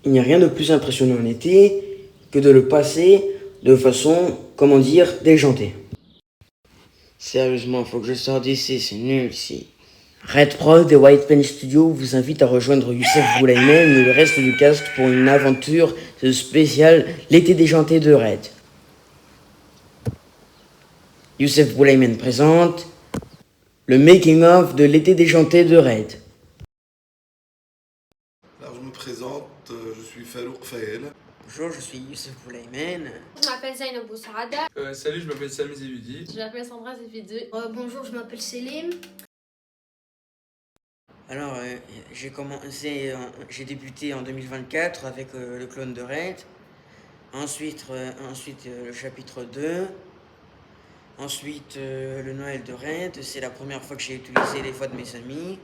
Il n'y a rien de plus impressionnant en été que de le passer de façon, comment dire, déjantée. Sérieusement, faut que je sorte d'ici, c'est nul ici. Red Prod et White Pen Studio vous invitent à rejoindre Youssef Boulaimen et le reste du cast pour une aventure spéciale, l'été déjanté de Red. Youssef Boulaimen présente le making-of de l'été déjanté de Red. Alors je me présente, je suis Farouk Fael. Bonjour, je suis Youssef Boulaimen. Je m'appelle Zainab Boussaada. Salut, je m'appelle Sami Zevidi. Je m'appelle Sandra Zefidi. Bonjour, je m'appelle Selim. Alors, j'ai débuté en 2024 avec le clone de Red. Ensuite, le chapitre 2. Ensuite, le Noël de Red. C'est la première fois que j'ai utilisé les voix de mes amis.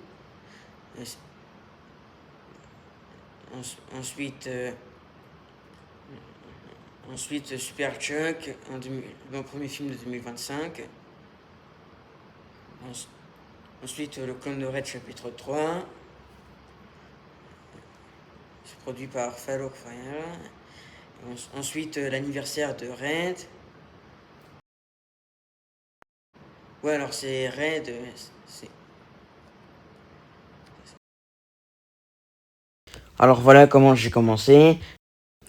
Ensuite, Super Chuck, mon premier film de 2025. Ensuite, le clone de Red chapitre 3. C'est produit par Farouk Fael. Ensuite, l'anniversaire de Red. Ouais, alors c'est Red. Alors voilà comment j'ai commencé.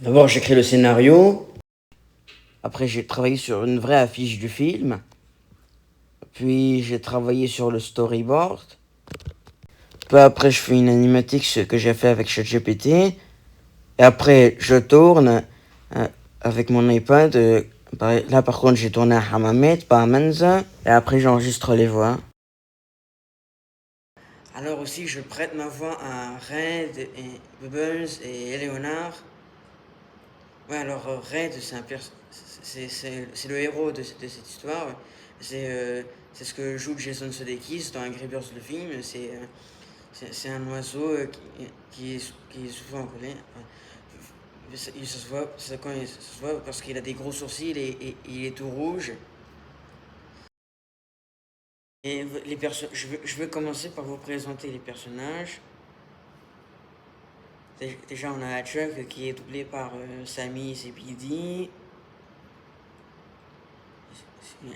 D'abord, j'ai écrit le scénario. Après, j'ai travaillé sur une vraie affiche du film. Puis, j'ai travaillé sur le storyboard. Peu après, je fais une animatique que j'ai fait avec ChatGPT. Et après, je tourne avec mon iPad. Là, par contre, j'ai tourné à Hammamet, pas à Menza. Et après, j'enregistre les voix. Alors aussi, je prête ma voix à Red, et Bubbles et Eleonard. Ouais, alors Red, c'est le héros de cette histoire. C'est ce que joue Jason Sudeikis dans Angry Birds le film. C'est un oiseau qui est souvent en colère. Ça se voit, quand il se voit parce qu'il a des gros sourcils et il est tout rouge. Et je vais commencer par vous présenter les personnages. Déjà, on a Chuck qui est doublé par Sami Zebidi.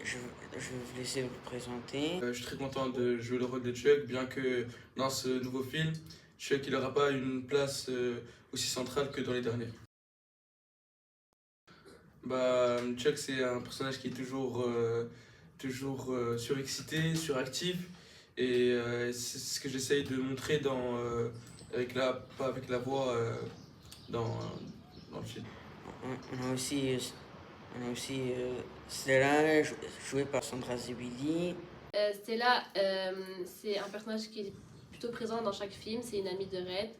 Je vais vous laisser vous présenter. Je suis très content de jouer le rôle de Chuck, bien que dans ce nouveau film, Chuck il n'aura pas une place aussi centrale que dans les derniers. Chuck c'est un personnage qui est toujours surexcité, suractif, et c'est ce que j'essaye de montrer pas avec la voix dans le film. On a aussi Stella, jouée par Sandra Zebidi. Stella, c'est un personnage qui est plutôt présent dans chaque film. C'est une amie de Red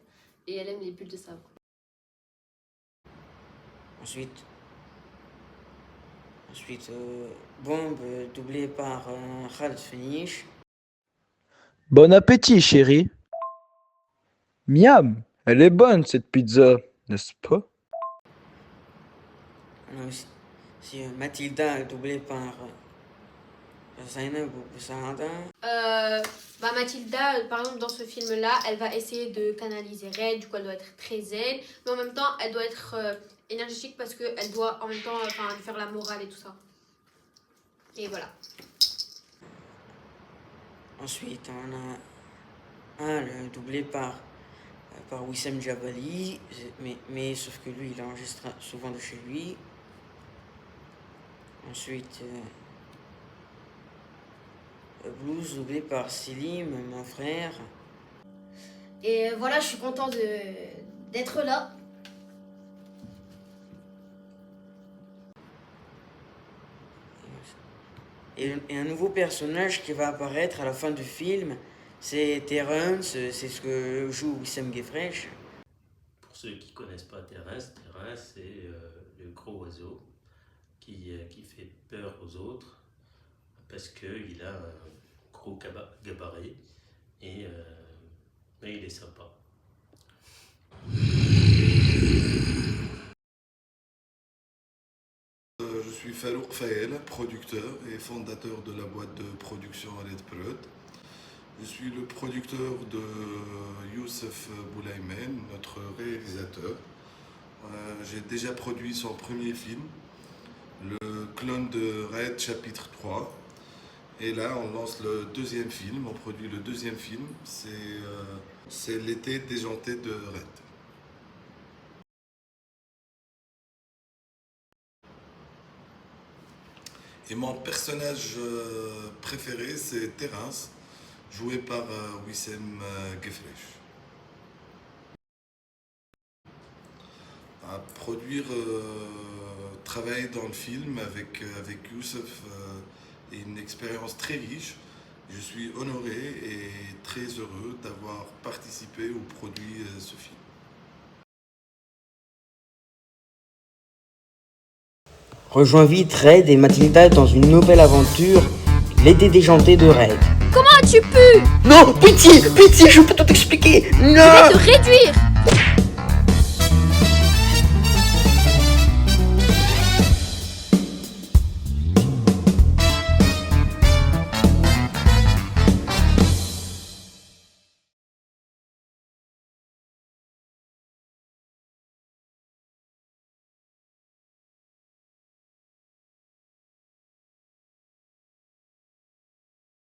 et elle aime les bulles de savon. Ensuite Bombe, doublée par Khaled Fenish. Bon appétit, chérie. Miam, elle est bonne cette pizza, n'est-ce pas? On a aussi Mathilda, doublée par Zainab Boussaada. Mathilda, par exemple, dans ce film-là, elle va essayer de canaliser Red, du coup elle doit être très zen, mais en même temps elle doit être énergétique parce qu'elle doit en même temps lui faire la morale et tout ça. Et voilà. Ensuite, on a doublé par Wissem Jabali, mais sauf que lui, il enregistre souvent de chez lui. Ensuite, Blues, doublé par Selim, mon frère. Et voilà, je suis content d'être là. Et un nouveau personnage qui va apparaître à la fin du film, c'est Terence, c'est ce que joue Wissem Gefresh. Pour ceux qui ne connaissent pas Terence, c'est le gros oiseau qui fait peur aux autres parce qu'il a un gros gabarit mais il est sympa. Je suis Farouk Fael, producteur et fondateur de la boîte de production Red Prod. Je suis le producteur de Youssef Boulaimen, notre réalisateur. J'ai déjà produit son premier film, le clone de Red chapitre 3. Et là, on lance le deuxième film, on produit le deuxième film, c'est l'été déjanté de Red. Et mon personnage préféré, c'est Terence, joué par Wissem Gefresh. À produire, travailler dans le film avec Youssef est une expérience très riche. Je suis honoré et très heureux d'avoir participé ou produit ce film. Rejoins vite Red et Mathilda dans une nouvelle aventure, l'été déjanté de Red. Comment as-tu pu? Non, pitié, je peux tout expliquer. Je Non. vais te réduire.